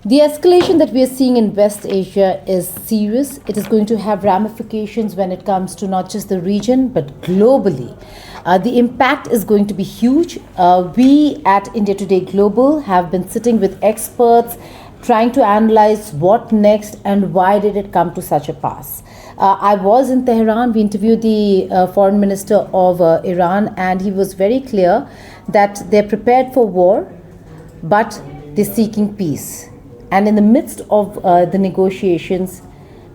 The escalation that we are seeing in West Asia is serious. It is going to have ramifications when it comes to not just the region, but globally. The impact is going to be huge. We at India Today Global have been sitting with experts trying to analyze what next and why did it come to such a pass. I was in Tehran. We interviewed the foreign minister of Iran, and he was very clear that they're prepared for war, but they're seeking peace. And in the midst of the negotiations,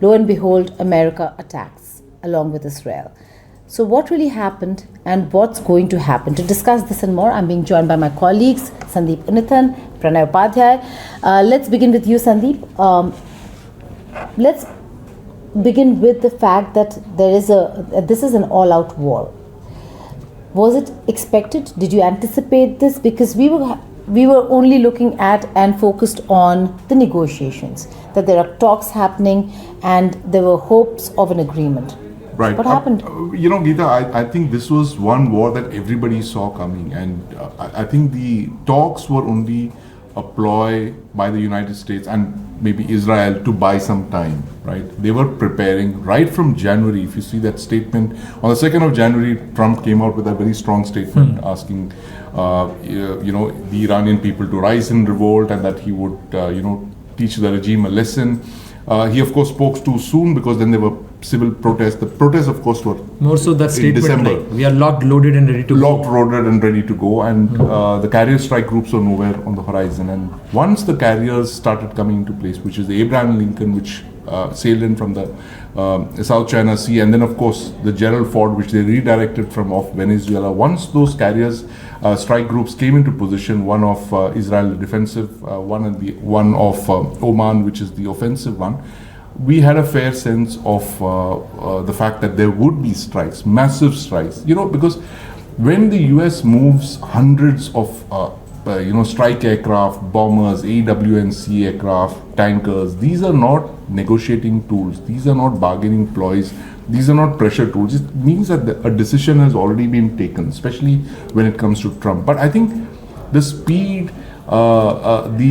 lo and behold, America attacks along with Israel. So what really happened and what's going to happen? To discuss this and more, I'm being joined by my colleagues, Sandeep Unnithan, Pranay, Upadhyaya. Let's begin with you, Sandeep. Let's begin with the fact that this is an all-out war. Was it expected? Did you anticipate this? Because we were only looking at and focused on the negotiations, that there are talks happening and there were hopes of an agreement. Right. What happened? Geeta, I think this was one war that everybody saw coming, and I think the talks were only a ploy by the United States and maybe Israel to buy some time, right? They were preparing right from January. If you see that statement, on the 2nd of January, Trump came out with a very strong statement asking, the Iranian people to rise in revolt, and that he would, teach the regime a lesson. He, of course, spoke too soon because then there were civil protests. The protests, of course, were more so that statement December. Like we are locked, loaded, and ready to go. Locked, loaded, and ready to go. And the carrier strike groups were nowhere on the horizon. And once the carriers started coming into place, which is the Abraham Lincoln, which sailed in from the South China Sea, and then, of course, the Gerald Ford, which they redirected from off Venezuela. Once those carriers strike groups came into position, one of Israel, the defensive one, and the one of Oman, which is the offensive one, we had a fair sense of the fact that there would be strikes, massive strikes. Because when the US moves hundreds of strike aircraft, bombers, AWNC aircraft, tankers, these are not negotiating tools. These are not bargaining ploys. These are not pressure tools. It means that a decision has already been taken, especially when it comes to Trump. But I think the speed, the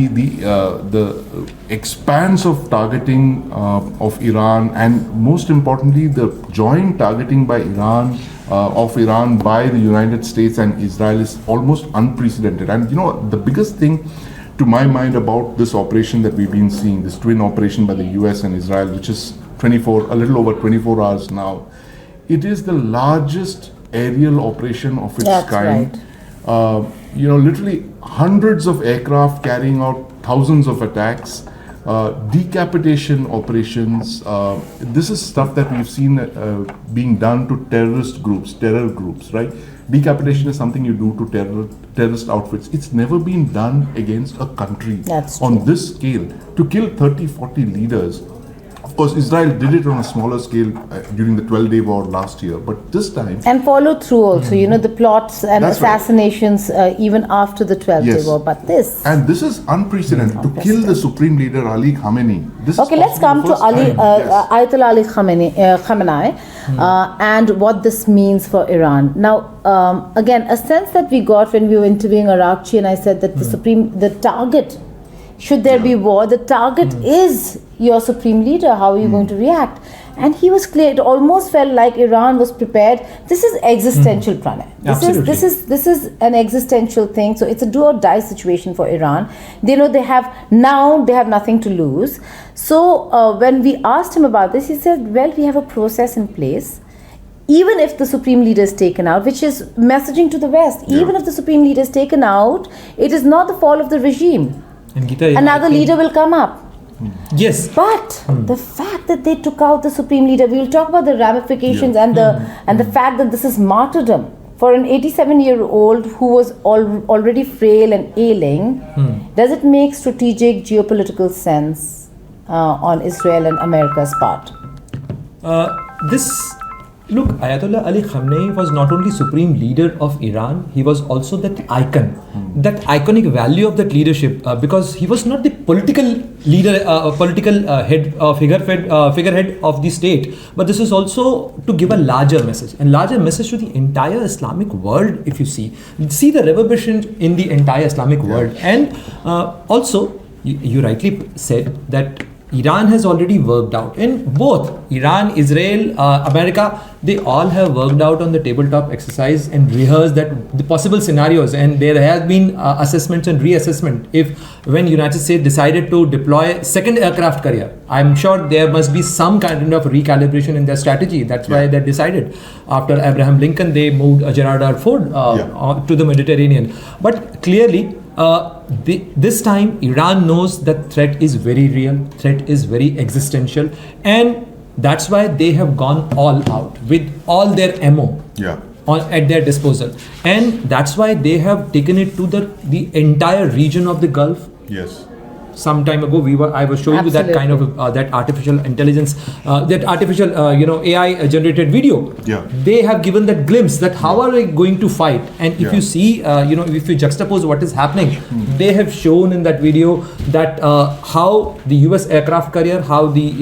expanse of targeting of Iran, and most importantly, the joint targeting by Iran of Iran by the United States and Israel is almost unprecedented. And the biggest thing to my mind about this operation that we've been seeing, this twin operation by the US and Israel, which is a little over 24 hours now, it is the largest aerial operation of its kind. Right. Literally hundreds of aircraft carrying out thousands of attacks, decapitation operations. This is stuff that we've seen being done to terror groups, right? Decapitation is something you do to terrorist outfits. It's never been done against a country on this scale. To kill 30, 40 leaders. Of course, Israel did it on a smaller scale during the 12-day war last year, but this time... And follow through also, the plots and assassinations even after the 12-day war, but this... And this is unprecedented, to kill the Supreme Leader Ali Khamenei. Let's come to Ayatollah Ali Khamenei and what this means for Iran. Now, again, a sense that we got when we were interviewing Arakchi, and I said that the target, should there be war, the target is your supreme leader. How are you going to react? And he was clear. It almost felt like Iran was prepared. This is existential, Pranay. This is an existential thing. So it's a do or die situation for Iran. They know they have nothing to lose. So when we asked him about this, he said, well, we have a process in place. Even if the supreme leader is taken out, which is messaging to the West, even if the supreme leader is taken out, it is not the fall of the regime. And Geeta, another leader will come up. Yes. But the fact that they took out the supreme leader, we will talk about the ramifications and the fact that this is martyrdom for an 87-year-old who was already frail and ailing. Does it make strategic geopolitical sense on Israel and America's part? Look, Ayatollah Ali Khamenei was not only supreme leader of Iran, he was also that icon, that iconic value of that leadership, because he was not the political leader, figurehead of the state, but this is also to give a larger message to the entire Islamic world. If you see the reverberation in the entire Islamic world, and also you rightly said that Iran has already worked out, and both Iran, Israel, America, they all have worked out on the tabletop exercise and rehearsed that the possible scenarios, and there has been assessments and reassessment. If when United States decided to deploy second aircraft carrier, I'm sure there must be some kind of recalibration in their strategy. That's why they decided after Abraham Lincoln they moved Gerald R. Ford to the Mediterranean. But clearly, this time Iran knows that threat is very real, threat is very existential, and that's why they have gone all out with all their ammo at their disposal, and that's why they have taken it to the entire region of the Gulf. Some time ago, I was showing you that kind of that artificial intelligence, that artificial AI generated video. They have given that glimpse that how are they going to fight, and if you see, if you juxtapose what is happening, they have shown in that video that how the U.S. aircraft carrier, how the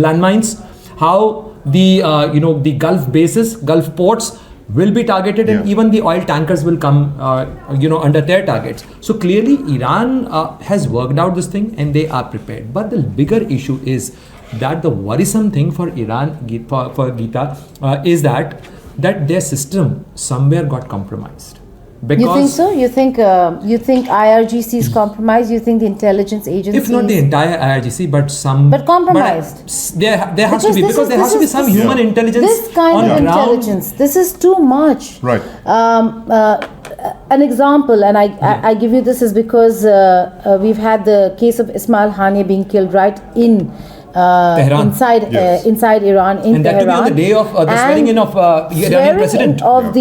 landmines, how the Gulf bases, Gulf ports will be targeted, and even the oil tankers will come under their targets. So clearly Iran has worked out this thing and they are prepared. But the bigger issue is that the worrisome thing for Iran, for Geeta, is that their system somewhere got compromised. Because you think so? You think IRGC is compromised? You think the intelligence agencies? If not the entire IRGC, but some. But compromised. There has to be, because there has to be some human intelligence. This kind of intelligence. This is too much. Right. An example, and I give you this, is because we've had the case of Ismail Haniyeh being killed right in. Inside Iran, in and that Tehran, to be on the day of the swearing in of Iranian president of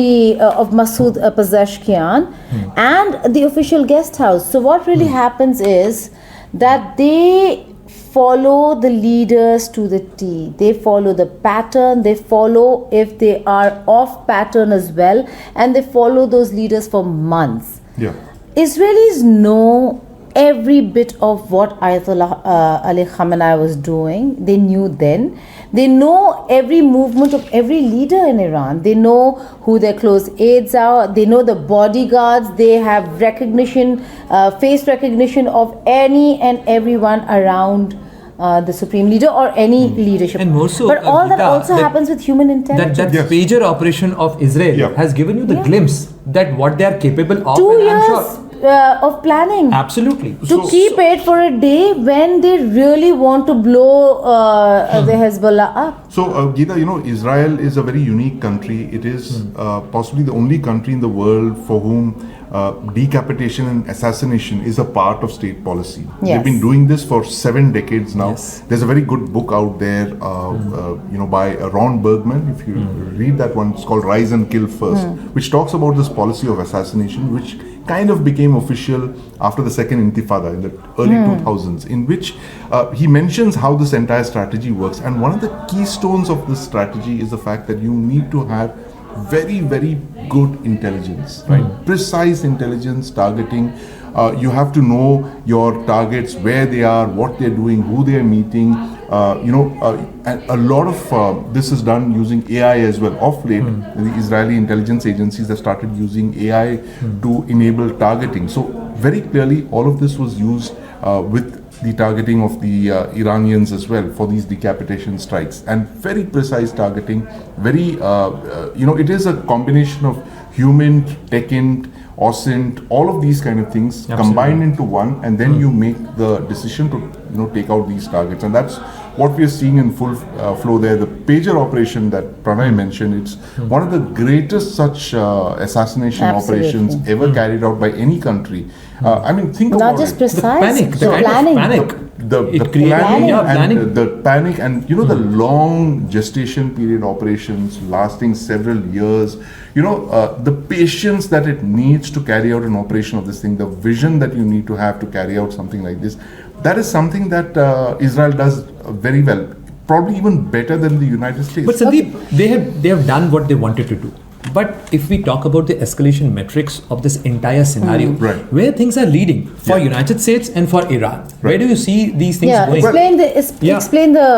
Masood Pezeshkian and the official guest house. So what really happens is that they follow the leaders to the T. They follow the pattern. They follow if they are off pattern as well, and they follow those leaders for months. Israelis know every bit of what Ayatollah Ali Khamenei was doing. They knew then. They know every movement of every leader in Iran. They know who their close aides are. They know the bodyguards. They have recognition, face recognition of any and everyone around the supreme leader or any leadership. And more so, but all that also happens with human intelligence. That pager operation of Israel has given you the glimpse that what they are capable of. 2 and years. I'm sure of planning. Absolutely. To keep it for a day when they really want to blow the Hezbollah up. So, Geeta, Israel is a very unique country. It is possibly the only country in the world for whom decapitation and assassination is a part of state policy. They've been doing this for 7 decades now. There's a very good book out there, by Ron Bergman. If you read that one, it's called Rise and Kill First, which talks about this policy of assassination, which kind of became official after the second Intifada in the early 2000s, in which he mentions how this entire strategy works. And one of the keystones of this strategy is the fact that you need to have very, very good intelligence, right? Precise intelligence, targeting. You have to know your targets, where they are, what they're doing, who they're meeting. And a lot of this is done using AI as well. Of late, the Israeli intelligence agencies have started using AI to enable targeting. So very clearly, all of this was used with the targeting of the Iranians as well for these decapitation strikes, and very precise targeting. Very, it is a combination of human, techint, OSINT, all of these kind of things combined into one, and then you make the decision to take out these targets, and that's what we are seeing in full flow there. The pager operation that Pranay mentioned, it's one of the greatest such assassination operations ever carried out by any country. I mean, think Not about just it. precise, the panic. The planning and the long gestation period operations lasting several years, the patience that it needs to carry out an operation of this thing, the vision that you need to have to carry out something like this, that is something that Israel does very well, probably even better than the United States. But Sandeep, they have done what they wanted to do. But if we talk about the escalation metrics of this entire scenario, Right. where things are leading for Yeah. United States and for Iran, where Right. do you see these things Yeah, going? explain the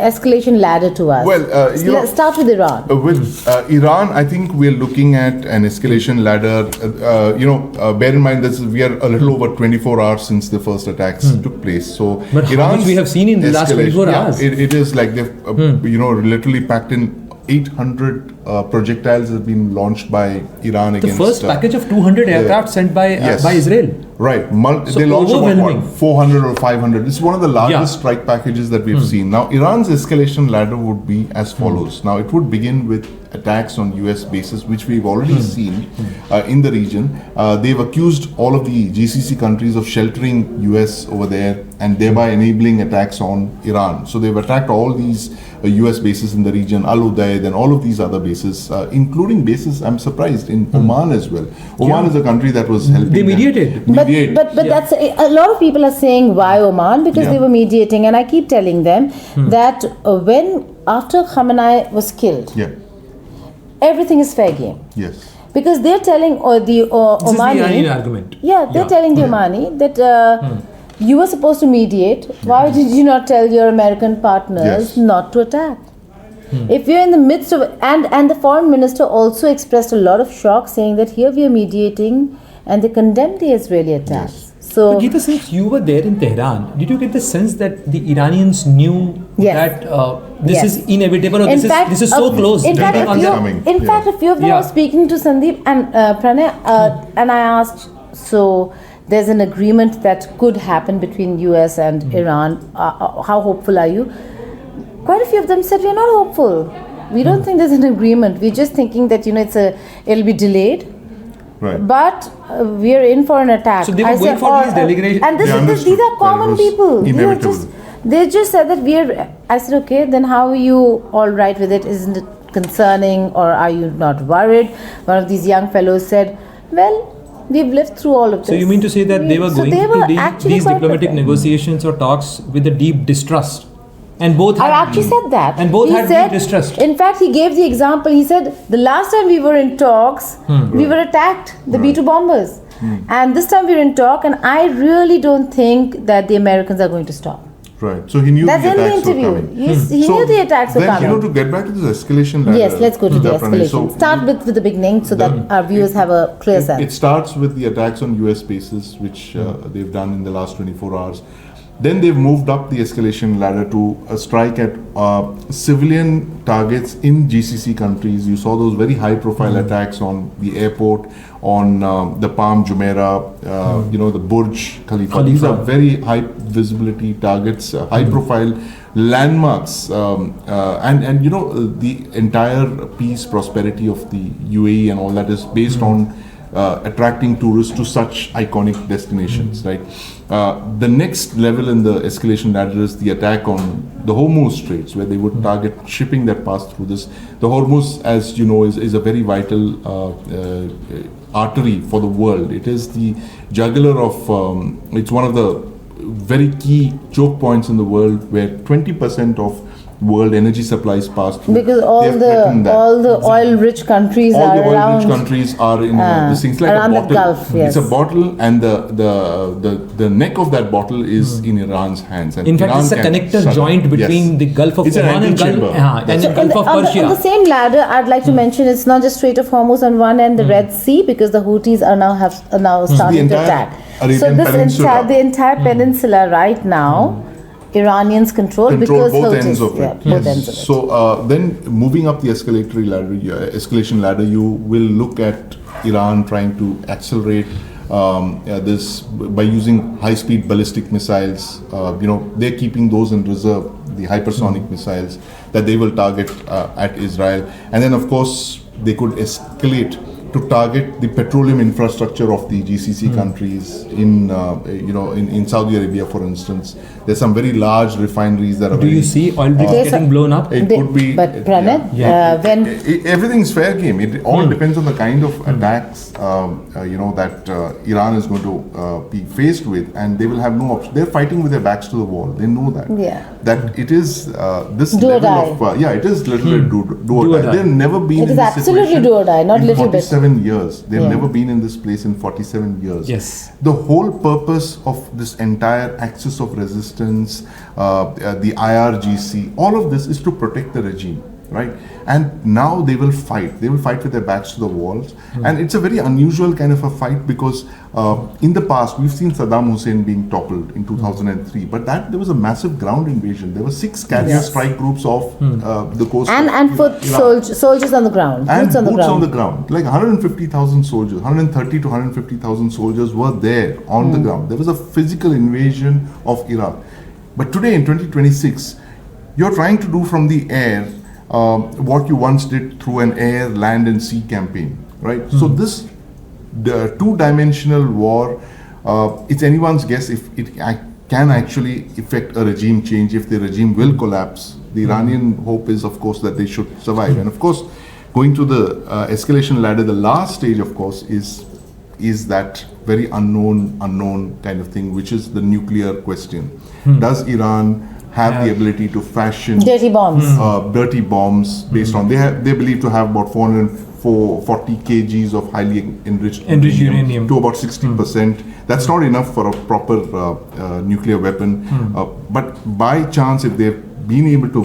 escalation ladder to us. Well, Let's start with Iran. With Iran, I think we're looking at an escalation ladder. Bear in mind that we are a little over 24 hours since the first attacks took place. So, But how much we have seen in the last 24 hours? It is like they've, literally packed in 800 projectiles have been launched by Iran The against. first package of 200 aircraft sent by Yes. by Israel. Right. So They launched about overwhelming. 400 or 500. This is one of the largest Yeah. strike packages that we've seen. Now, Iran's escalation ladder would be as follows. Now, it would begin with attacks on US bases, which we've already seen in the region. They've accused all of the GCC countries of sheltering US over there and thereby enabling attacks on Iran. So they've attacked all these US bases in the region, Al Udaid and all of these other bases, including bases, I'm surprised, in Oman as well. Oman is a country that was helping They them mediated. mediate. But that's a lot of people are saying why Oman, because Yeah. they were mediating, and I keep telling them that when after Khamenei was killed, Yeah. everything is fair game, Yes. because they're telling This is the Omani, Iranian argument. yeah, they're telling the Omani that you were supposed to mediate. Why did you not tell your American partners Yes. not to attack? If you're in the midst of and the foreign minister also expressed a lot of shock, saying that here we are mediating, and they condemned the Israeli attacks. So But Geeta, since you were there in Tehran, did you get the sense that the Iranians knew Yes. that this Yes. is inevitable, or in this fact, is so close? In fact, leading a on few, the- coming. in Yeah. fact, a few of them Yeah. were speaking to Sandeep and Pranay, and I asked, so there's an agreement that could happen between US and Iran. How hopeful are you? Quite a few of them said we're not hopeful. We don't think there's an agreement. We're just thinking that it'll be delayed. Right. But we are in for an attack. So they were going for these delegation- and They these understood are that common it was people. inevitable. They just said that we are. I said, okay, then how are you all right with it? Isn't it concerning, or are you not worried? One of these young fellows said, well, we've lived through all of this. So you mean to say that they were So going they were to actually these quite diplomatic prepared. negotiations or talks with a deep distrust, and both I had, actually said that. and both He had said, deep distrust. In fact, he gave the example. He said the last time we were in talks, we were attacked, the B-2 bombers. And this time we're in talk, and I really don't think that the Americans are going to stop. Right. So he knew That's the in the attacks were interview. coming. He knew the attacks were then, coming. to get back to this escalation ladder. Yes, let's go to the Pranay, escalation. Start with the beginning so that our viewers have a clear It sense. starts with the attacks on US bases, which they've done in the last 24 hours. Then they've moved up the escalation ladder to a strike at civilian targets in GCC countries. You saw those very high-profile attacks on the airport, on the Palm Jumeirah, the Burj Khalifa. These are very high visibility targets, high-profile landmarks, and the entire peace, prosperity of the UAE and all that is based on attracting tourists to such iconic destinations, right? The next level in the escalation ladder is the attack on the Hormuz Straits, where they would target shipping that passed through this. The Hormuz, as you know, is a very vital artery for the world. It is the jugular of, it's one of the very key choke points in the world where 20% of world energy supplies pass through. Because They all have threatened that. the oil-rich countries All are the oil-rich around. countries are in this thing's like a around the bottle. Gulf, yes. It's a bottle, and the neck of that bottle is in Iran's hands. And In fact, Iran it's a can connector shut it. joint between Yes. the Gulf of It's an Oman and Gulf, antechamber. and That's the it. Gulf of on Persia. the same ladder, I'd like to mention it's not just Strait of Hormuz on one end, the Red Sea, because the Houthis are now starting to entire attack. Arabian So this Peninsula. the entire peninsula right now, Iranians control because both Houthis, ends of it. yeah, both ends of it. So then, moving up the escalation ladder, you will look at Iran trying to accelerate this by using high-speed ballistic missiles. They're keeping those in reserve, the hypersonic missiles that they will target at Israel, and then of course they could escalate to target the petroleum infrastructure of the GCC countries in Saudi Arabia, for instance. There's some very large refineries that are Do you see oil rigs getting blown up? It could be. But Pranay, when Everything's fair game. It all depends on the kind of attacks that Iran is going to be faced with, and they will have no option. They're fighting with their backs to the wall. They know that. That it is this do or level die. of it is little bit do or die. They've never been It in is this absolutely situation do or die, not in little bit. 47 years. They've never been in this place in 47 years. Yes. The whole purpose of this entire axis of resistance, the IRGC, all of this is to protect the regime, right? And now they will fight. They will fight with their backs to the walls. And it's a very unusual kind of a fight because in the past, we've seen Saddam Hussein being toppled in 2003. But there was a massive ground invasion. There were 6 carrier strike groups off the coast. and foot soldiers on the ground, and boots on the ground. Like 150,000 soldiers, 130 to 150,000 soldiers were there on the ground. There was a physical invasion of Iraq. But today in 2026, you're trying to do from the air what you once did through an air, land and sea campaign, right? So this the two-dimensional war, it's anyone's guess if it can actually effect a regime change, if the regime will collapse. The Iranian hope is, of course, that they should survive. And of course, going to the escalation ladder, the last stage, of course, is that very unknown kind of thing, which is the nuclear question. Does Iran have the ability to fashion dirty bombs based on they believe to have about 440 kgs of highly enriched uranium to about 60%. That's not enough for a proper nuclear weapon. But by chance, if they've been able to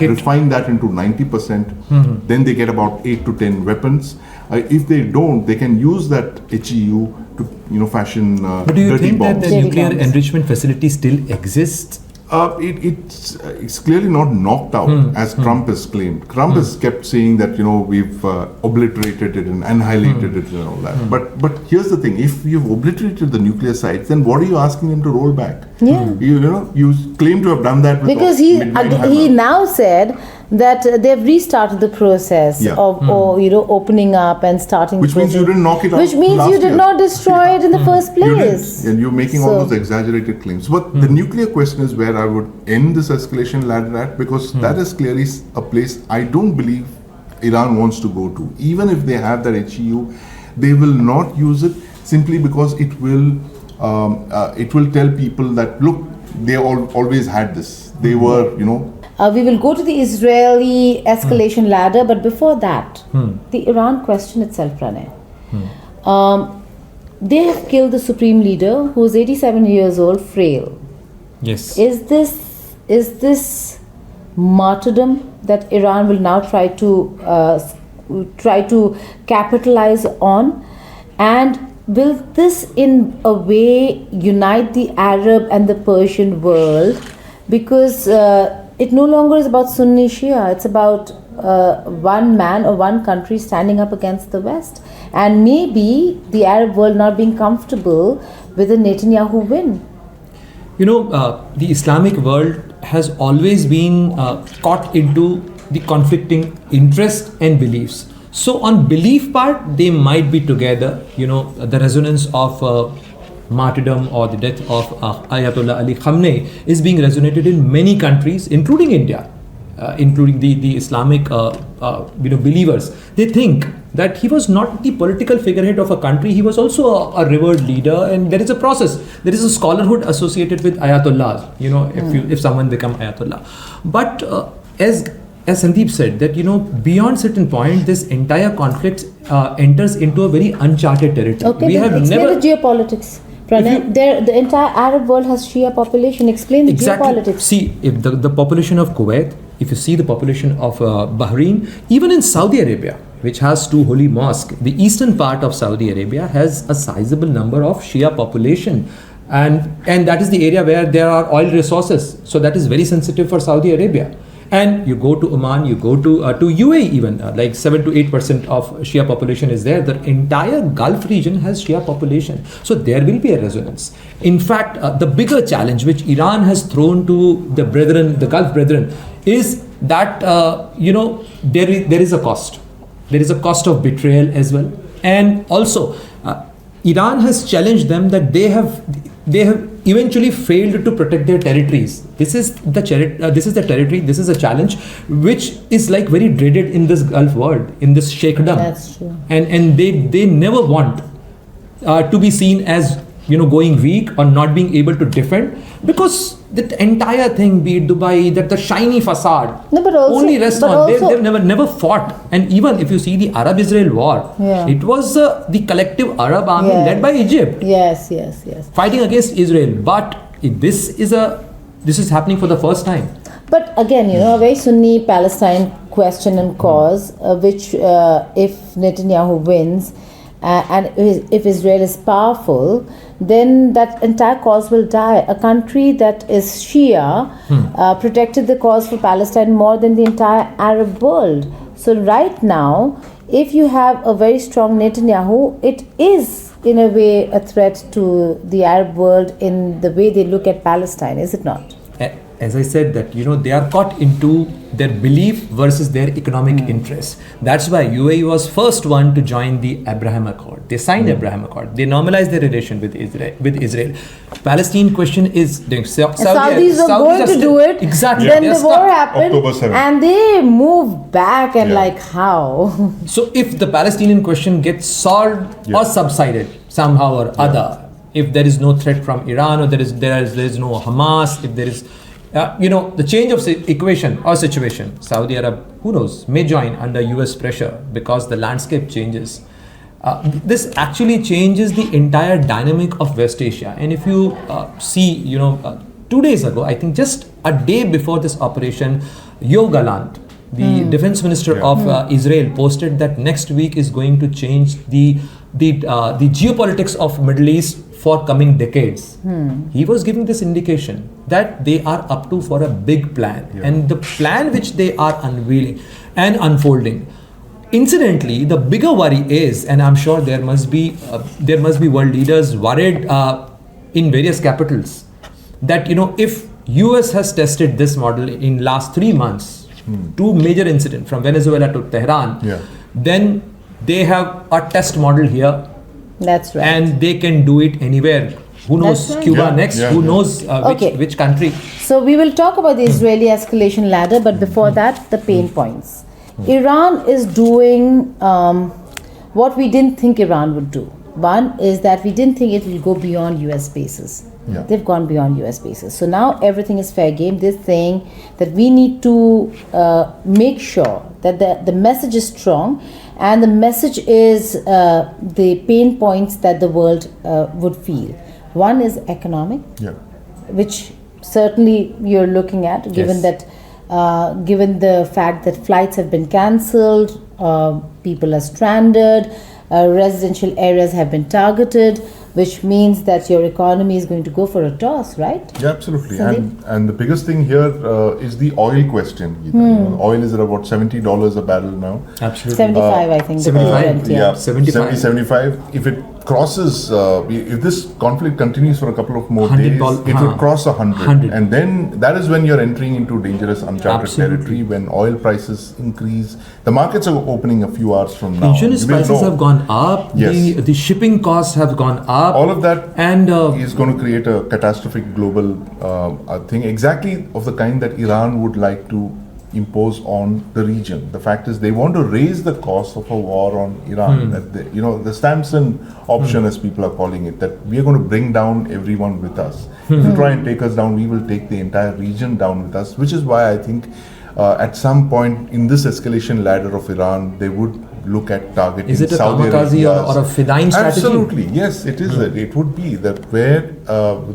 refine that into 90%, then they get about 8 to 10 weapons. If they don't, they can use that HEU to fashion But do you dirty think bombs. that the nuclear enrichment facility still exists? It's clearly not knocked out as Trump has claimed. Trump has kept saying that we've obliterated it and annihilated it and all that. But here's the thing: if you've obliterated the nuclear sites, then what are you asking them to roll back? You claim to have done that with because he now said that they've restarted the process of opening up and starting. Which means you didn't knock it out. Which means you did not destroy it in the first place. And you're making all those exaggerated claims. But the nuclear question is where I would end this escalation ladder at, because that is clearly a place I don't believe Iran wants to go to. Even if they have that HEU, they will not use it simply because it will tell people that look, they always had this. They were, we will go to the Israeli escalation ladder, but before that, the Iran question itself, Pranay. They have killed the supreme leader, who is 87 years old, frail. Yes. Is this martyrdom that Iran will now try to capitalize on, and will this in a way unite the Arab and the Persian world? Because it no longer is about Sunni Shia, it's about one man or one country standing up against the West, and maybe the Arab world not being comfortable with a Netanyahu win. The Islamic world has always been caught into the conflicting interests and beliefs. So on belief part, they might be together. The resonance of martyrdom or the death of Ayatollah Ali Khamenei is being resonated in many countries, including India, including the Islamic believers. They think that he was not the political figurehead of a country, he was also a revered leader, and there is a process, there is a scholarhood associated with Ayatollah, if someone become Ayatollah. But as Sandeep said, that beyond certain point, this entire conflict enters into a very uncharted territory. Okay, we have explain the geopolitics. Pranay, the entire Arab world has Shia population. Explain the geopolitics. See, if the population of Kuwait, if you see the population of Bahrain, even in Saudi Arabia, which has 2 holy mosques, the eastern part of Saudi Arabia has a sizable number of Shia population. And that is the area where there are oil resources. So that is very sensitive for Saudi Arabia. And you go to Oman, you go to UAE even, like 7 to 8% of Shia population is there. The entire Gulf region has Shia population. So there will be a resonance. In fact, the bigger challenge which Iran has thrown to the brethren, the Gulf brethren, is that, there is a cost. There is a cost of betrayal as well. And also, Iran has challenged them that they have eventually failed to protect their territories. This is the territory. This is a challenge which is like very dreaded in this Gulf world, in this Sheikhdom. That's true. And they never want to be seen as going weak or not being able to defend, because that entire thing, be it Dubai, that the shiny facade, No, but also- only rest but on. also- They've never fought. And even if you see the Arab-Israel war, Yeah. it was the collective Arab army Yes. led by Egypt Yes. fighting against Israel. But this is happening for the first time. But again, a very Sunni Palestine question and cause, which if Netanyahu wins, and if Israel is powerful, then that entire cause will die. A country that is Shia protected the cause for Palestine more than the entire Arab world. So right now, if you have a very strong Netanyahu, it is in a way a threat to the Arab world in the way they look at Palestine, is it not? As I said, that they are caught into their belief versus their economic interests. That's why UAE was first one to join the Abraham Accord. They signed Abraham Accord. They normalized their relation with Israel. Palestine question is Saudis were going to do it. Exactly. Then They are the war stuck. happened, October 7th. and they moved back, and Yeah. like how? So if the Palestinian question gets solved or subsided somehow or other, if there is no threat from Iran, or there is no Hamas, if there is the change of equation or situation, Saudi Arab, who knows, may join under US pressure because the landscape changes. This actually changes the entire dynamic of West Asia. And if you see, 2 days ago, I think just a day before this operation, Yoav Gallant, the defense minister of Israel, posted that next week is going to change the geopolitics of Middle East for coming decades. He was giving this indication that they are up to for a big plan, and the plan which they are unveiling and unfolding. Incidentally, the bigger worry is, and I'm sure there must be world leaders worried in various capitals, that if US has tested this model in last 3 months, 2 major incidents from Venezuela to Tehran, then they have a test model here. That's right. And they can do it anywhere. Who knows? That's right. Cuba next. Who knows which country? So we will talk about the Israeli escalation ladder, but before that, the pain points. Iran is doing what we didn't think Iran would do. One is that we didn't think it will go beyond US bases. They've gone beyond US bases. So now everything is fair game. They're saying that we need to make sure that the message is strong, and the message is the pain points that the world would feel. One is economic, which certainly you're looking at, given that given the fact that flights have been cancelled, people are stranded, residential areas have been targeted, which means that your economy is going to go for a toss, right? Yeah, absolutely. Sandeep? And the biggest thing here is the oil question. Geeta. Oil is at about $70 a barrel now. Absolutely. 75, I think. the 75, current, Yeah, 75. 75. If it crosses, if this conflict continues for a couple of more days, $100, it would cross 100. 100. And then that is when you're entering into dangerous, uncharted Absolutely. territory, when oil prices increase. The markets are opening a few hours from now. Insurance You will prices know. have gone up. Yes. The shipping costs have gone up. All of that And is going to create a catastrophic global thing, exactly of the kind that Iran would like to impose on the region. The fact is, they want to raise the cost of a war on Iran. That the Stamson option, as people are calling it, that we are going to bring down everyone with us. If you try and take us down, we will take the entire region down with us. Which is why I think at some point in this escalation ladder of Iran, they would look at targeting is it a Saudi kamikaze Arabia. or a Fidain strategy? Absolutely, yes, it is. It would be that where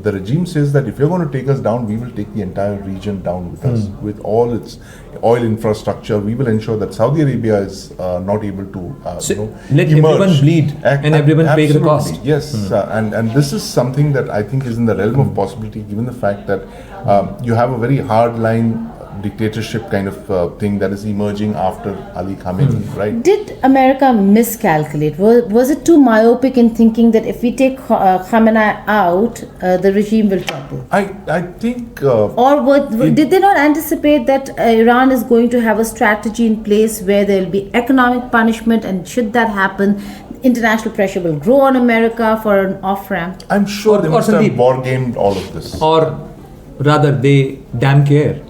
the regime says that if you're going to take us down, we will take the entire region down with us, with all its oil infrastructure. We will ensure that Saudi Arabia is not able to let emerge. everyone bleed and everyone pay the cost. Yes, and this is something that I think is in the realm of possibility, given the fact that you have a very hard line dictatorship kind of thing that is emerging after Ali Khamenei, right? Did America miscalculate? Was it too myopic in thinking that if we take Khamenei out, the regime will topple? I think Did they not anticipate that Iran is going to have a strategy in place where there will be economic punishment, and should that happen, international pressure will grow on America for an off-ramp? I'm sure they must have war gamed all of this. Or rather, they damn care.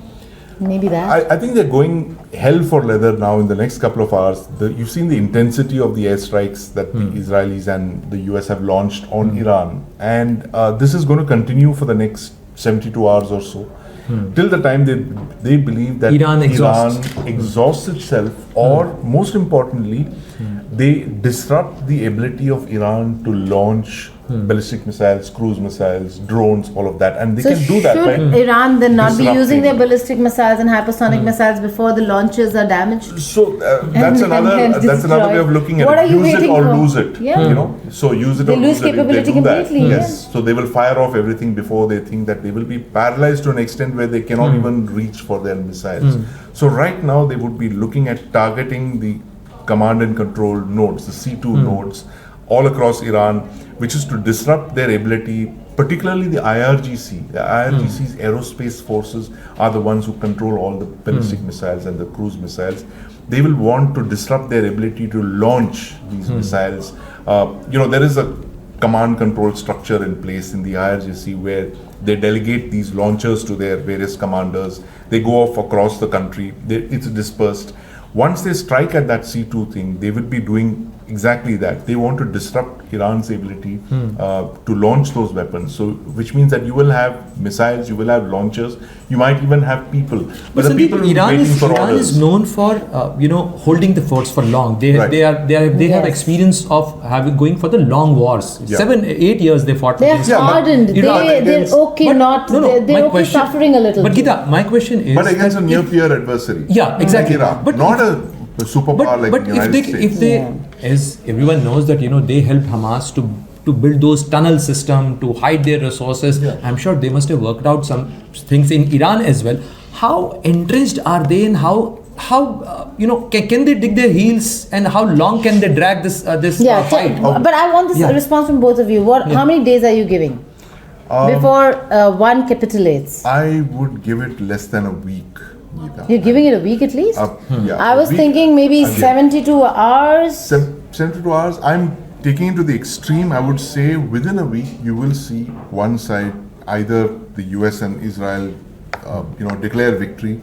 Maybe that. I think they're going hell for leather now in the next couple of hours. You've seen the intensity of the airstrikes that the Israelis and the US have launched on Iran. And this is going to continue for the next 72 hours or so. Till the time they believe that Iran exhausts itself, or most importantly, they disrupt the ability of Iran to launch ballistic missiles, cruise missiles, drones, all of that, and they can do that. Should Iran then not be using their ballistic missiles and hypersonic missiles before the launches are damaged? So that's another way of looking at what it. Are you use it or for? lose it. Yeah. You know, so use it they or lose lose it. capability If they do that, completely. yes. So they will fire off everything before they think that they will be paralyzed to an extent where they cannot even reach for their missiles. So right now they would be looking at targeting the command and control nodes, the C2 nodes, all across Iran, which is to disrupt their ability, particularly the IRGC. The IRGC's aerospace forces are the ones who control all the ballistic missiles and the cruise missiles. They will want to disrupt their ability to launch these missiles. There is a command control structure in place in the IRGC where they delegate these launchers to their various commanders. They go off across the country. It's dispersed. Once they strike at that C2 thing, they will be doing exactly that. They want to disrupt Iran's ability to launch those weapons. So, which means that you will have missiles, you will have launchers, you might even have people. But the people will be waiting for orders. Iran is known for holding the forts for long. They have experience of going for the long wars. 7-8 years they fought. They're hardened. They're okay suffering a little. But Geeta, my question is. But against a near peer adversary. Yeah, exactly. Iraq, but not a superpower like the United States. If they, as everyone knows that they helped Hamas to build those tunnel system to hide their resources. I'm sure they must have worked out some things in Iran as well. How entrenched are they, and how can they dig their heels, and how long can they drag this fight? But I want this response from both of you. How many days are you giving before one capitulates? I would give it less than a week. You're giving it a week at least? I was thinking maybe 72 hours. 72 hours. I'm taking it to the extreme. I would say within a week you will see one side, either the US and Israel, declare victory,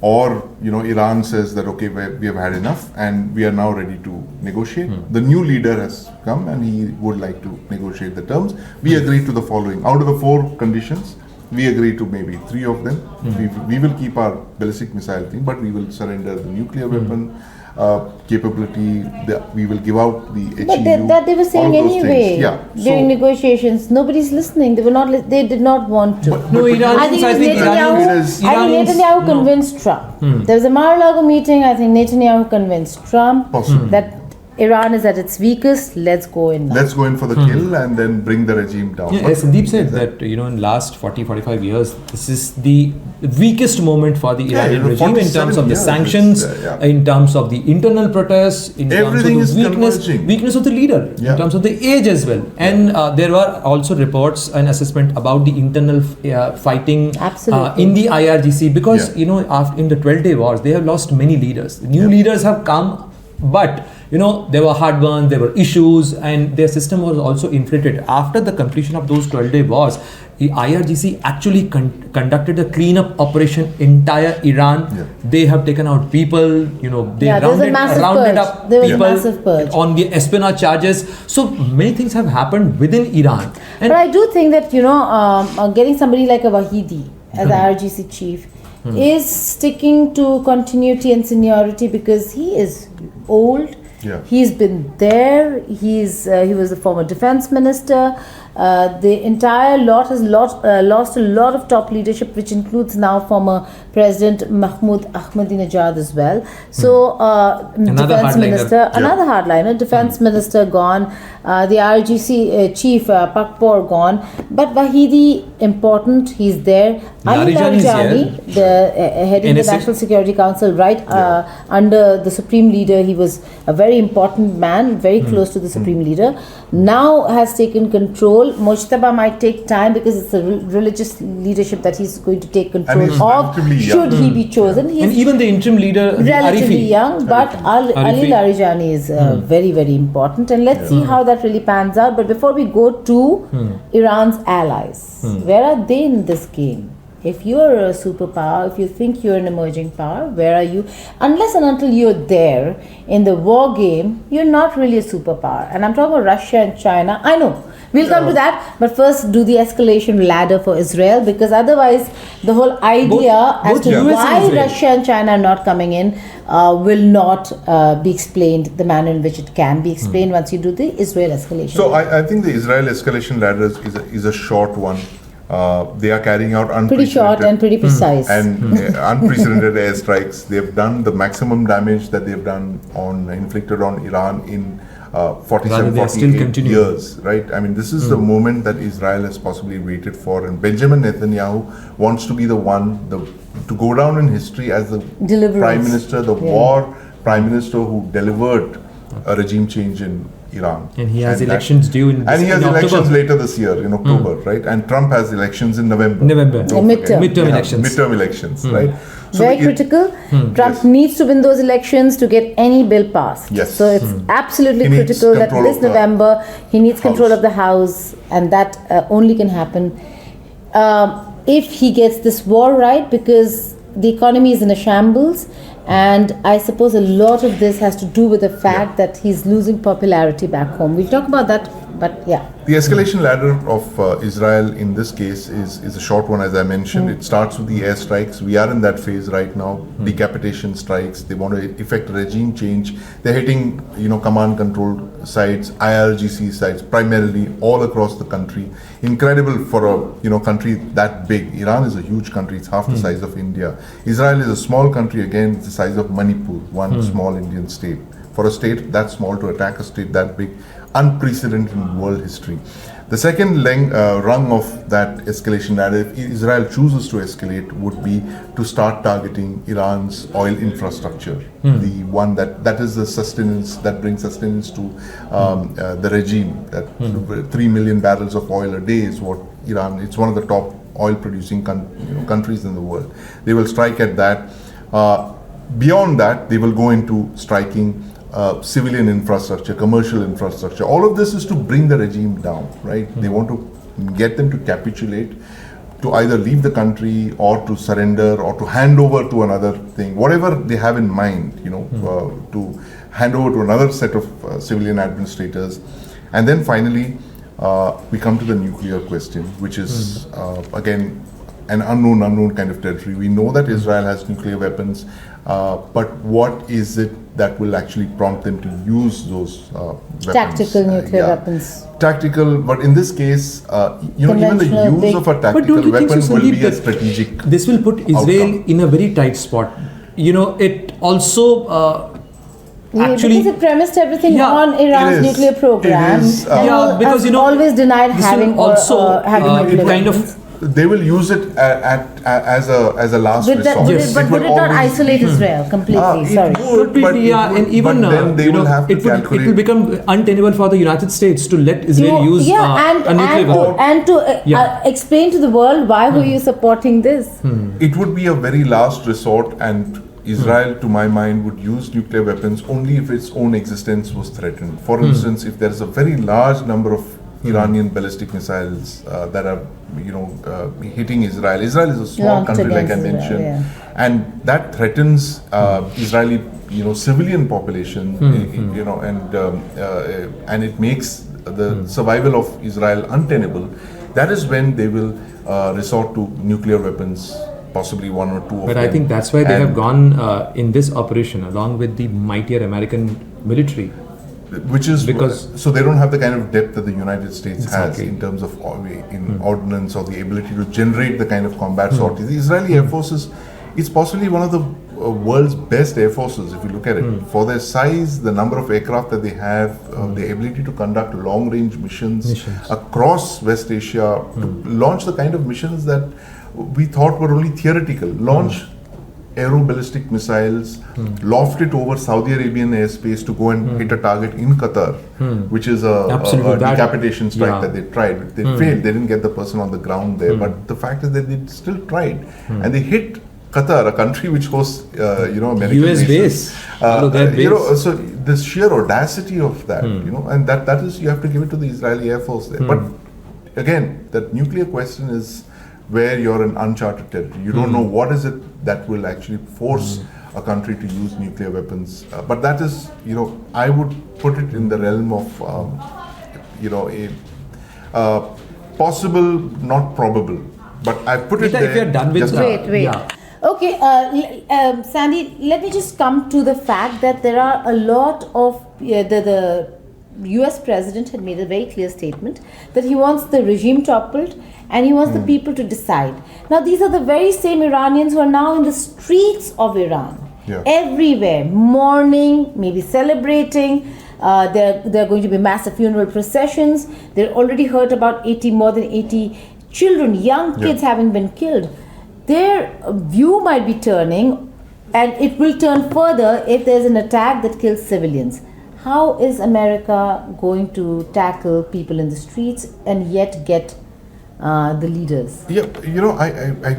or Iran says that okay, we have had enough and we are now ready to negotiate. The new leader has come and he would like to negotiate the terms. We agree to the following. Out of the 4 conditions, we agree to maybe 3 of them. We will keep our ballistic missile thing, but we will surrender the nuclear weapon capability. We will give out the HEU. But that they were saying anyway during negotiations. Nobody's listening. They were not. They did not want to. I think Netanyahu convinced Trump. There was a Mar-a-Lago meeting. I think Netanyahu convinced Trump that Iran is at its weakest. Let's go in. Let's go in for the kill and then bring the regime down. As Sandeep said that in last 40-45 years, this is the weakest moment for the Iranian regime in terms of the sanctions, in terms of the internal protests, in everything terms of the weakness of the leader, in terms of the age as well. And there were also reports and assessment about the internal fighting in the IRGC, because in the 12-day wars they have lost many leaders. New leaders have come, but there were heartburn, there were issues, and their system was also inflated. After the completion of those 12-day wars, the IRGC actually conducted a cleanup operation entire Iran. They have taken out people, they rounded up people on the espionage charges. So many things have happened within Iran. But I do think that, getting somebody like a Wahidi as IRGC chief is sticking to continuity and seniority, because he is old. He's been there. He was the former defense minister. The entire lot has lost a lot of top leadership, which includes now former President Mahmoud Ahmadinejad as well. So, defense minister, another hardliner, defense minister gone, the RGC chief Pakpor gone, but Wahidi important, he's there. Ali Larijani, the heading the National Security Council, right under the Supreme Leader, he was a very important man, very close to the Supreme Leader. Now has taken control. Mojtaba might take time because it's a religious leadership that he's going to take control of. Should he be chosen? And even the interim leader, relatively young, but Ali Larijani is very, very important. And let's see how that really pans out. But before we go to Iran's allies, where are they in this game? If you're a superpower, if you think you're an emerging power, where are you? Unless and until you're there in the war game, you're not really a superpower. And I'm talking about Russia and China. I know. We'll come to that. But first, do the escalation ladder for Israel, because otherwise, the whole idea as to why Russia and China are not coming in will not be explained the manner in which it can be explained once you do the Israel escalation. So I think the Israel escalation ladder is a short one. They are carrying out pretty short and pretty precise and unprecedented airstrikes. They've done the maximum damage that they've done inflicted on Iran in 48 years, right? I mean, this is the moment that Israel has possibly waited for, and Benjamin Netanyahu wants to be the one to go down in history as the prime minister, the war prime minister who delivered a regime change in Iran. And he has elections due in And he has elections later this year, in October, right? And Trump has elections in November. Midterm elections. Midterm elections, right? So very critical. Trump needs to win those elections to get any bill passed. Yes. So it's absolutely critical that this November he needs control of the House, and that only can happen if he gets this war right, because the economy is in a shambles. And I suppose a lot of this has to do with the fact that he's losing popularity back home. We'll talk about that, but yeah. The escalation ladder of Israel in this case is a short one, as I mentioned. It starts with the airstrikes. We are in that phase right now. Decapitation strikes. They want to effect a regime change. They're hitting, command control sites, IRGC sites, primarily all across the country. Incredible for a country that big. Iran is a huge country. It's half the size of India. Israel is a small country. Again, it's the size of Manipur, one small Indian state. For a state that small to attack a state that big, unprecedented in world history. The second rung of that escalation ladder, if Israel chooses to escalate, would be to start targeting Iran's oil infrastructure. The one that is the sustenance, that brings sustenance to the regime. That 3 million barrels of oil a day is what Iran, it's one of the top oil producing countries in the world. They will strike at that. Beyond that, they will go into striking civilian infrastructure, commercial infrastructure. All of this is to bring the regime down, right? They want to get them to capitulate, to either leave the country or to surrender or to hand over to another thing, whatever they have in mind, to hand over to another set of civilian administrators. And then finally, we come to the nuclear question, which is, again, an unknown kind of territory. We know that Israel has nuclear weapons, but what is it that will actually prompt them to use those weapons? Tactical nuclear weapons. Tactical, but in this case, even the use of a tactical weapon will be a strategic. This will put Israel in a very tight spot. It also. Actually, because it premised everything on Iran's nuclear program. Because always denied having nuclear weapons. They will use it as a last resort. But would it not isolate Israel completely? Sorry. It will become untenable for the United States to let Israel use a nuclear weapon. And to explain to the world why were you supporting this? It would be a very last resort, and Israel, to my mind, would use nuclear weapons only if its own existence was threatened. For instance, if there is a very large number of Iranian ballistic missiles that are, hitting Israel. Israel is a small country, like I mentioned, and that threatens Israeli, civilian population, and it makes the survival of Israel untenable. That is when they will resort to nuclear weapons. Possibly one or two of them. But I think that's why they have gone in this operation along with the mightier American military which is Because- so they don't have the kind of depth that the United States has Exactly. in terms of ordnance or the ability to generate the kind of combat sorties. The Israeli Air Force is possibly one of the world's best air forces if you look at it. For their size, the number of aircraft that they have, the ability to conduct long range missions across West Asia, to launch the kind of missions that we thought were only theoretical, launch aeroballistic missiles, loft it over Saudi Arabian airspace to go and hit a target in Qatar, which is a Absolutely. That- decapitation strike yeah. that they tried. They failed. They didn't get the person on the ground there. But the fact is that they still tried, and they hit Qatar, a country which hosts, American US bases. base. Hello, their base. So this sheer audacity of that, and that is, you have to give it to the Israeli Air Force there. But again, that nuclear question is where you're in uncharted territory. You don't know what is it that will actually force a country to use nuclear weapons. But that is, I would put it in the realm of, a possible, not probable. But I put it Geeta, there. if you're done with just- Wait. Yeah. Okay, Sandy, let me just come to the fact that there are a lot of the US president had made a very clear statement that he wants the regime toppled and he wants the people to decide. Now, these are the very same Iranians who are now in the streets of Iran, Yeah. everywhere, mourning, maybe celebrating. There are going to be massive funeral processions. They're already heard about more than 80 children, young kids having been killed. Their view might be turning, and it will turn further if there's an attack that kills civilians. How is America going to tackle people in the streets and yet get the leaders? Yeah, I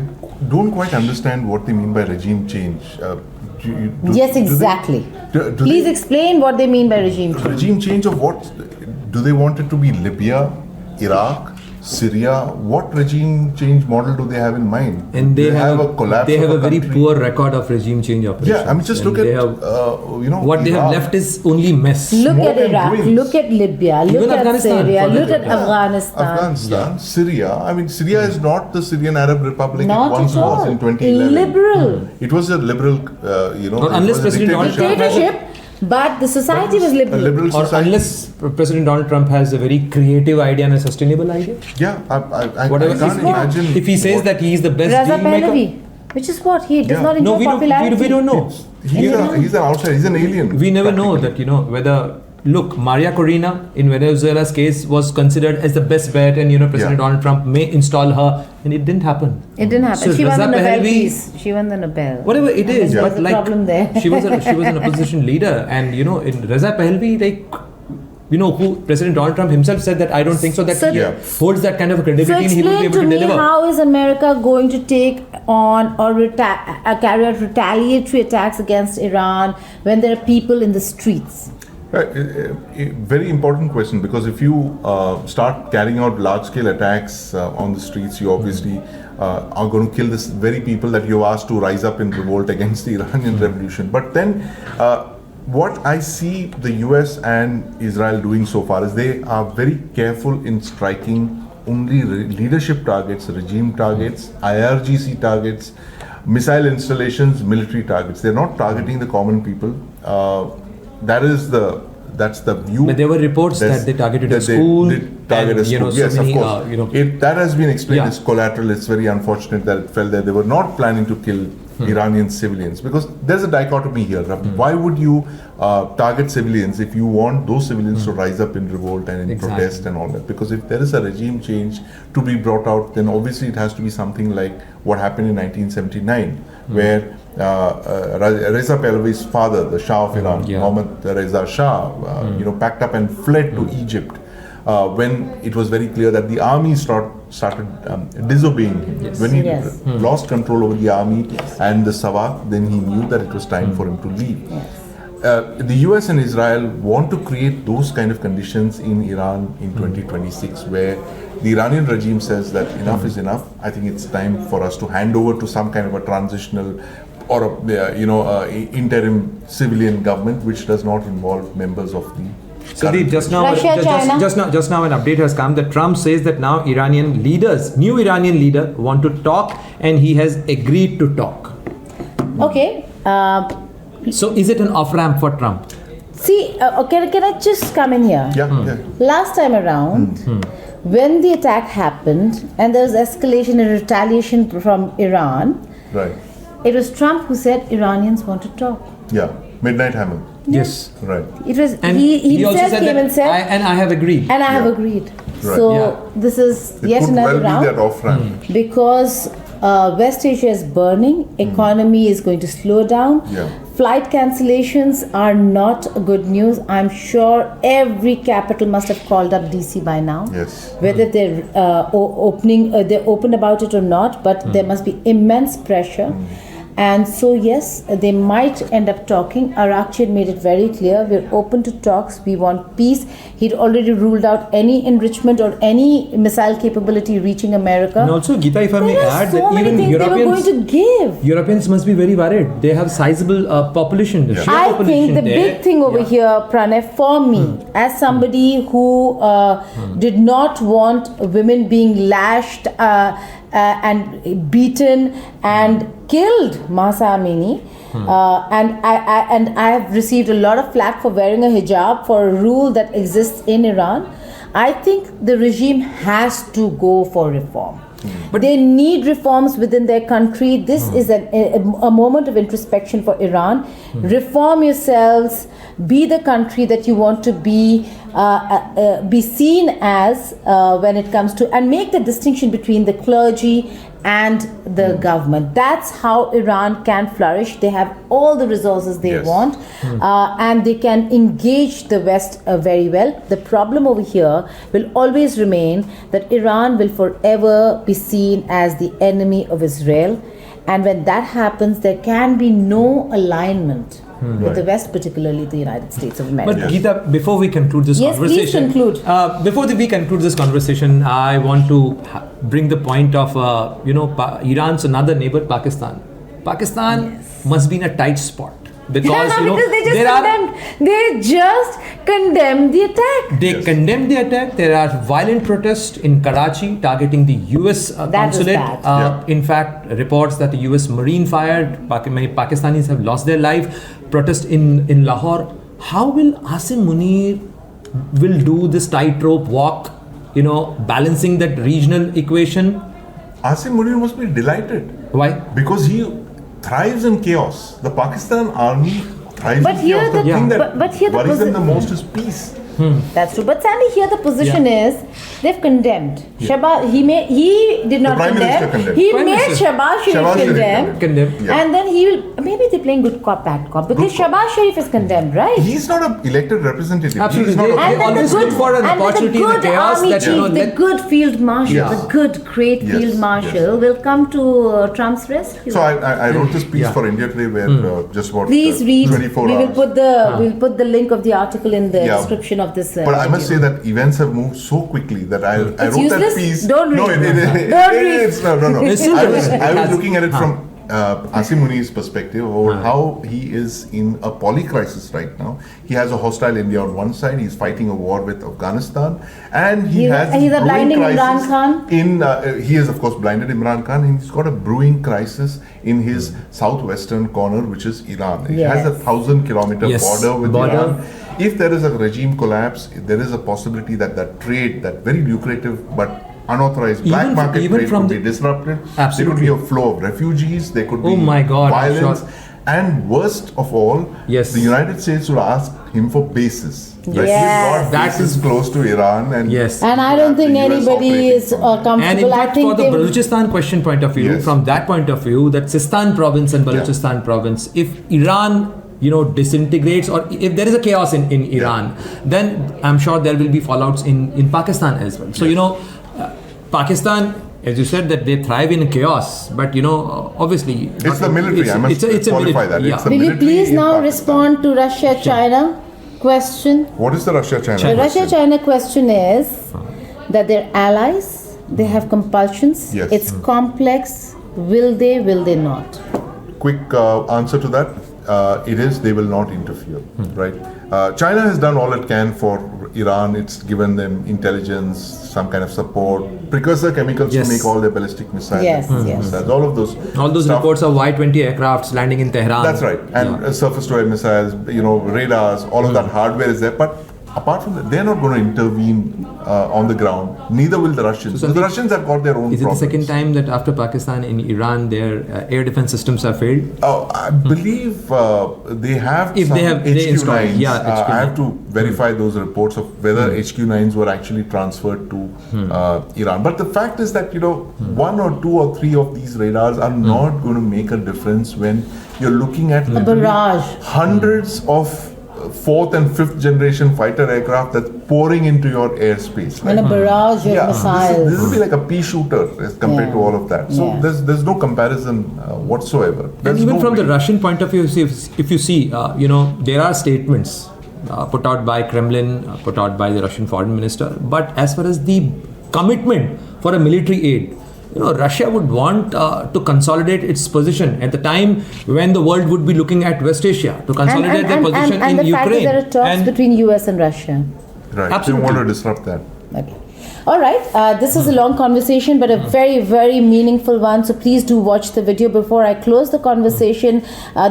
don't quite understand what they mean by regime change. Yes, exactly. Please explain what they mean by regime change. Regime change of what? Do they want it to be Libya, Iraq, Syria? What regime change model do they have in mind? And they have a collapse. They have of a very country? poor record of regime change operations. Yeah, I mean, just And look at they have, what they have Iraq. left is only mess. Look Smoke at and Iraq, ruins. look at Libya, Even look at Afghanistan, Syria, forget look at it. Afghanistan. Syria. I mean, Syria is not the Syrian Arab Republic Not it once at all. was in 2011. Liberal. It was a liberal, Not it unless was a President Donald Trump has a- Dictatorship, but the society was a liberal. liberal Or society. unless President Donald Trump has a very creative idea and a sustainable idea. Yeah, I Whatever. can't imagine. If he says what- that he is the best Raza deal maker. Pahlavi, which is what he does Yeah. not enjoy No, popularity. we don't know. He's an outsider. He's an alien. We never know that, whether, look, Maria Corina in Venezuela's case was considered as the best bet, and, President Yeah. Donald Trump may install her, and it didn't happen. It didn't happen. So She won the Raza Nobel Pahlavi- Peace. She won the Nobel. Whatever it And is, there's but a like problem there. she was an opposition leader, and in Raza Pahlavi, like, who President Donald Trump himself said that I don't think so that So- he Yeah. holds that kind of a So credibility and he will be explain able to to me, deliver. how is America going to take on or carry out retaliatory attacks against Iran when there are people in the streets? Right, a very important question, because if you start carrying out large-scale attacks on the streets, you obviously are going to kill this very people that you asked to rise up in revolt against the Iranian revolution. But then, what I see the US and Israel doing so far is they are very careful in striking only leadership targets, regime targets, IRGC targets, missile installations, military targets. They're not targeting the common people. That's the view. But there were reports that they targeted a that they school did target and, a school. so Yes, many, of course. That has been explained Yeah. as collateral. It's very unfortunate that it fell there. They were not planning to kill Iranian civilians, because there's a dichotomy here. Why would you target civilians if you want those civilians to rise up in revolt and in Exactly. protest and all that? Because if there is a regime change to be brought out, then obviously it has to be something like what happened in 1979, where Reza Pahlavi's father, the Shah of Iran, Yeah. Mohammad Reza Shah, packed up and fled to Egypt when it was very clear that the army started disobeying him. Yes. When he Yes. lost control over the army and the Sawak, then he knew that it was time for him to leave. The US and Israel want to create those kind of conditions in Iran in 2026, where the Iranian regime says that enough is enough. I think it's time for us to hand over to some kind of a transitional or interim civilian government, which does not involve members of the. Sandeep, just now, Russia, China. just now, an update has come that Trump says that now new Iranian leader want to talk, and he has agreed to talk. Okay. So, is it an off ramp for Trump? See, can I just come in here? Yeah. Last time around, when the attack happened and there was escalation and retaliation from Iran, Right. it was Trump who said Iranians want to talk. Yeah. Midnight Hammer. Yes. Right. It was And he also himself said came that and said, I have agreed. and I have Yeah. agreed. Right. So Yeah. this is It yet could well another be round. that off-ramp. Because West Asia is burning, economy is going to slow down. Yeah. Flight cancellations are not good news. I'm sure every capital must have called up DC by now. Yes. Whether they're they're open about it or not, but there must be immense pressure. And so, yes, they might end up talking. Arakchi had made it very clear, we're open to talks, we want peace. He'd already ruled out any enrichment or any missile capability reaching America. And also, Geeta, if I may There are add, so that many even things they were going to give. Europeans must be very worried. They have sizable population. Yeah. sheer I population think the there. big thing over here, Pranay, for me, as somebody who did not want women being lashed and beaten and killed, Mahsa Amini, and I have received a lot of flack for wearing a hijab for a rule that exists in Iran. I think the regime has to go for reform. But they need reforms within their country. This is a moment of introspection for Iran. Reform yourselves. Be the country that you want to be seen as when it comes to, and make the distinction between the clergy and the government. That's how Iran can flourish. They have all the resources they Yes. want, and they can engage the West very well. The problem over here will always remain that Iran will forever be seen as the enemy of Israel, and when that happens, there can be no alignment with the West, particularly the United States of America. But Geeta, before we conclude this Yes, please conversation, conclude. before we conclude this conversation, I want to bring the point of Iran's another neighbor, Pakistan. Pakistan must be in a tight spot because because they just condemned the attack. They condemned the attack. There are violent protests in Karachi targeting the US That was consulate. bad. In fact, reports that the US Marine fired, many Pakistanis have lost their life. Protest in Lahore. How will Asim Munir will do this tightrope walk, balancing that regional equation? Asim Munir must be delighted. Why? Because he thrives in chaos. The Pakistan army thrives But in here chaos. the- The thing that but here the worries them the posi- most is peace. That's true. But Sandy, here the position is they've condemned. He did not Prime Minister condemn. condemned. He Prime made Minister. Shahbaz Sharif Shahbaz Sharif condemn. Condemn. Yeah. And then he will, maybe they're playing good cop, bad cop, because Shahbaz Sharif is condemned, right? He's not an elected representative. Absolutely. He's not They- a And then always the look good, for an and then the opportunity in the good chaos army that, chief, the let- good field marshal, Yeah. the good, great Yes, field marshal will come to Trump's rescue. So I wrote this piece Yeah. for India Today where just about Please read. 24 We will hours. we'll put the link of the article in the Yeah. description of this. But I must say video. that events have moved so quickly that I It's wrote useless? that piece. Don't No, read. it read. it's no. It's still I there. was looking at it from Asim Muni's perspective over how he is in a poly crisis right now. He has a hostile India on one side. He's fighting a war with Afghanistan, and He's a brewing blinding crisis Imran Khan. he has of course blinded Imran Khan, and he's got a brewing crisis in his southwestern corner, which is Iran. It has a Yes. 1,000-kilometer Yes. border with Border. Iran. If there is a regime collapse, there is a possibility that trade, that very lucrative but unauthorized black Even- market even trade from could be the- disrupted. Absolutely. There could be a flow of refugees. There could be Oh my God, I'm violence. sure. And worst of all, Yes. the United States would ask him for bases. Right? Yes. He's got That bases is- close to Iran, and Yes. And I you don't have think the US anybody operating is from there. comfortable. And in fact, I think for the they will- Balochistan question point of view, Yes. from that point of view, that Sistan province and Balochistan province, if Iran, disintegrates, or if there is a chaos in Iran, then I'm sure there will be fallouts in Pakistan as well. So, Pakistan, as you said, that they thrive in chaos, but obviously It's the military. I must it's a qualify military, that. yeah. It's the Will you military please in now Pakistan. respond to Russia-China question? What is the Russia-China? The question? Russia-China question is that they're allies, they have compulsions, Yes. it's complex, will they not? Quick answer to that. It is, they will not interfere, right? China has done all it can for Iran, it's given them intelligence, some kind of support, precursor chemicals Yes. to make all their ballistic missiles. Yes, and yes. missiles, all of those. All those stuff. reports of Y-20 aircrafts landing in Tehran. That's right. And surface-to-air missiles, radars, all of that hardware is there. But apart from that, they're not going to intervene on the ground. Neither will the Russians. So, So the Russians have got their own Is it the problems. second time that after Pakistan in Iran their air defense systems have failed? I believe they have If some they have- they installed, HQ9s. yeah, HQ9. I have to verify those reports of whether HQ9s were actually transferred to Iran. But the fact is that one or two or three of these radars are not going to make a difference when you're looking at literally barrage. hundreds of fourth and fifth generation fighter aircraft that's pouring into your airspace. And a barrage of missiles. This will be like a pea shooter as compared to all of that. So Yeah. there's no comparison whatsoever. And There's even no from the way. Russian point of view, if you see, there are statements put out by Kremlin, put out by the Russian foreign minister. But as far as the commitment for a military aid, Russia would want to consolidate its position at the time when the world would be looking at West Asia to consolidate their position and in the fact Ukraine. that there are talks And between US and Russia. Right. Absolutely. They want to disrupt that. Okay. All right. This is a long conversation, but a very, very meaningful one. So please do watch the video. Before I close the conversation,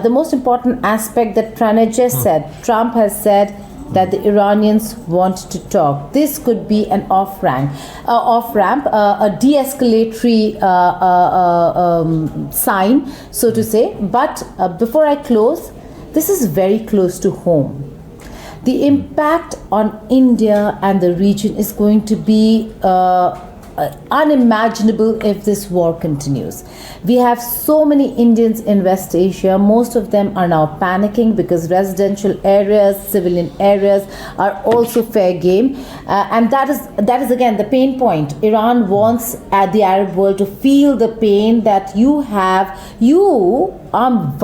the most important aspect that Pranay just said, Trump has said that the Iranians want to talk. This could be an off-ramp, a de-escalatory sign, so to say. But before I close, this is very close to home. The impact on India and the region is going to be unimaginable if this war continues. We have so many Indians in West Asia. Most of them are now panicking because residential areas, civilian areas are also fair game. And that is again the pain point. Iran wants the Arab world to feel the pain that you are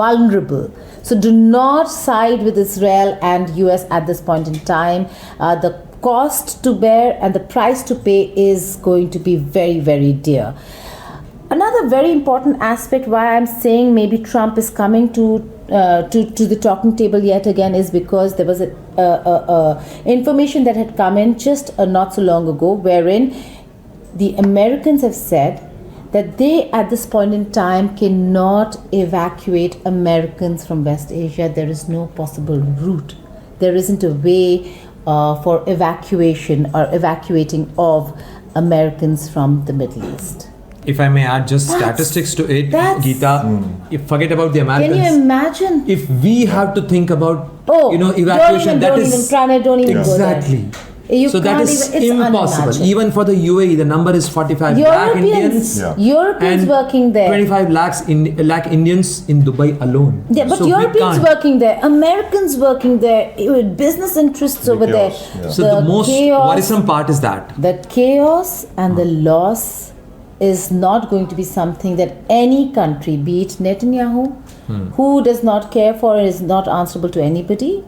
vulnerable. So do not side with Israel and US at this point in time. The cost to bear and the price to pay is going to be very, very dear. Another very important aspect why I'm saying maybe Trump is coming to the talking table yet again is because there was information that had come in just not so long ago, wherein the Americans have said that they at this point in time cannot evacuate Americans from West Asia. There is no possible route. There isn't a way for evacuation or evacuating of Americans from the Middle East. if I may add just statistics to it, Geeta, forget about the Americans. Can you imagine? If we have to think about, evacuation, don't even exactly. go there. You So that can't is even, it's impossible. unimaginable. Even for the UAE, the number is 45 lakh Indians. Europeans and working there. 25 lakh Indians in Dubai alone. Yeah, but So we Europeans can't. working there, Americans working there, with business interests over there. chaos, yeah. So the most worrisome part is that. That chaos and the loss is not going to be something that any country, be it Netanyahu, who does not care for and is not answerable to anybody,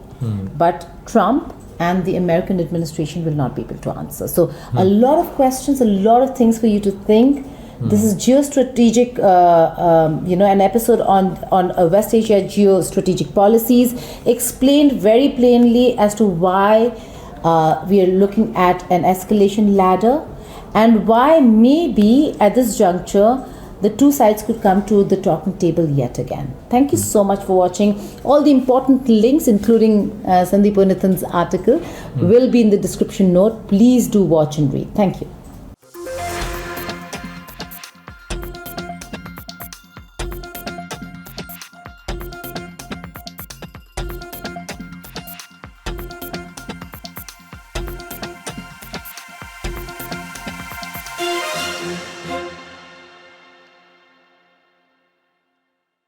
but Trump and the American administration will not be able to answer. So a lot of questions, a lot of things for you to think. This is geostrategic, an episode on West Asia geostrategic policies, explained very plainly as to why we are looking at an escalation ladder and why maybe at this juncture the two sides could come to the talking table yet again. Thank you so much for watching. All the important links, including Sandeep Unnithan's article, will be in the description note. Please do watch and read. Thank you.